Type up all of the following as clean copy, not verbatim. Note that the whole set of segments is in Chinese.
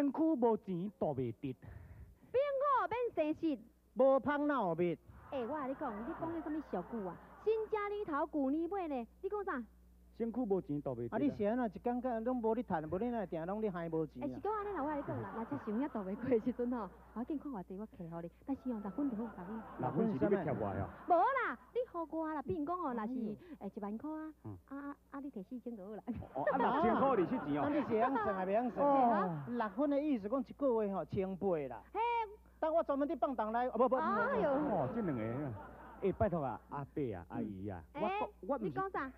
身躯无钱度袂得，变好变生实。无芳闹蜜。我甲你讲，你讲的什么俗句啊？新家里头旧年尾呢？你讲啥？身躯无钱度袂得。啊，你是安怎一工个拢无你趁，无你那定拢你害无钱是讲安尼啦，我甲你讲啦，若真想遐度袂过的时阵吼，我紧看偌济我摕互你，但是哦，6分就好，6分。6分是你要贴我呀？无啦，你互我啦，比如讲哦，若是1万块啊，你摕4000就好啦。哦，6000块利息钱哦。啊，你是会晓算还袂晓算？哦，6分的意思讲一个月吼1000八啦。嘿。但我专门伫放档来，不。哎呦。哦，这两个。拜托啊，阿伯啊，阿姨啊，我你讲啥？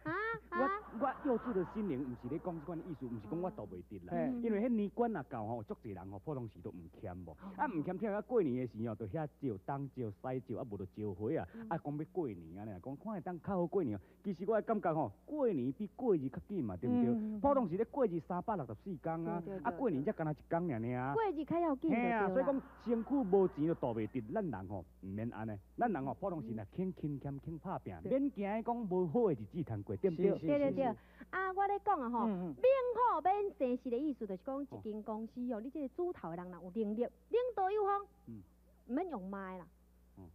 我幼稚的心灵，唔是咧讲这款意思，唔是讲我度袂得啦。因为迄年关啊到吼，足侪人吼，普通时都唔欠无。啊，唔欠听啊，过年的时候，就遐招东招西招，啊，无就招回啊。啊，讲要过年啊，讲看会当较好过年。其实我感觉吼，过年比过日较紧嘛，对不对？普通时咧过日364天啊，啊，过年才干那一天尔。过日较要紧。嘿啊，所以讲身躯无钱就度袂得，咱人吼唔免安尼，咱人吼普通时啊。轻拍拼，免惊讲无好的日子通过，对不对？对。啊，我咧讲啊吼，免好免生实的意思，就是讲一间公司哦，你这个主头的人若有能力，领导有方，唔免用卖啦。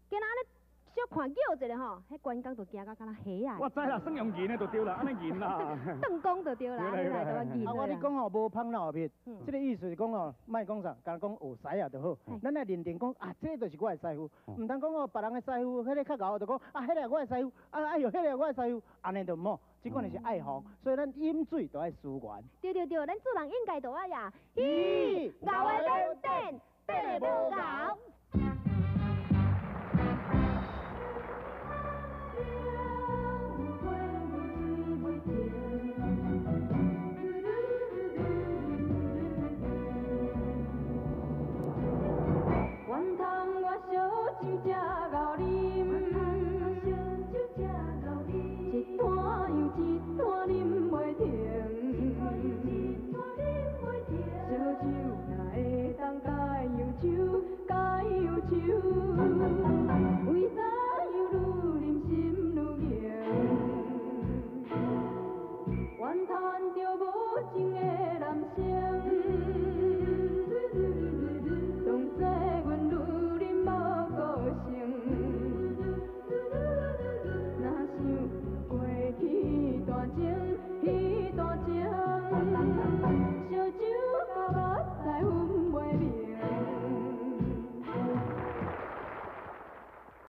今仔日小看叫一下吼，迄员工就惊到敢若虾啊！我知啦，算用银的就对啦，安尼银啦。断工就对啦，安尼来就银。啊，我你讲哦，无芳闹蜜，这个意思是讲哦，莫讲啥，干讲学师啊就好。咱来认定讲啊，这就是我的师傅，唔通讲哦，别人的师傅，迄个较牛就讲啊，迄个我的师傅，啊哎呦，迄个我的师傅，安尼就唔好。这款就是爱护，所以咱饮水都爱思源。对，咱做人应该都爱呀。咦，牛的冷淡，白的无牛。小酒吃熬啉，一摊又一摊啉袂停。小酒若会当解忧愁，解忧愁，为怎样愈啉心愈硬？怨叹着无情的男声。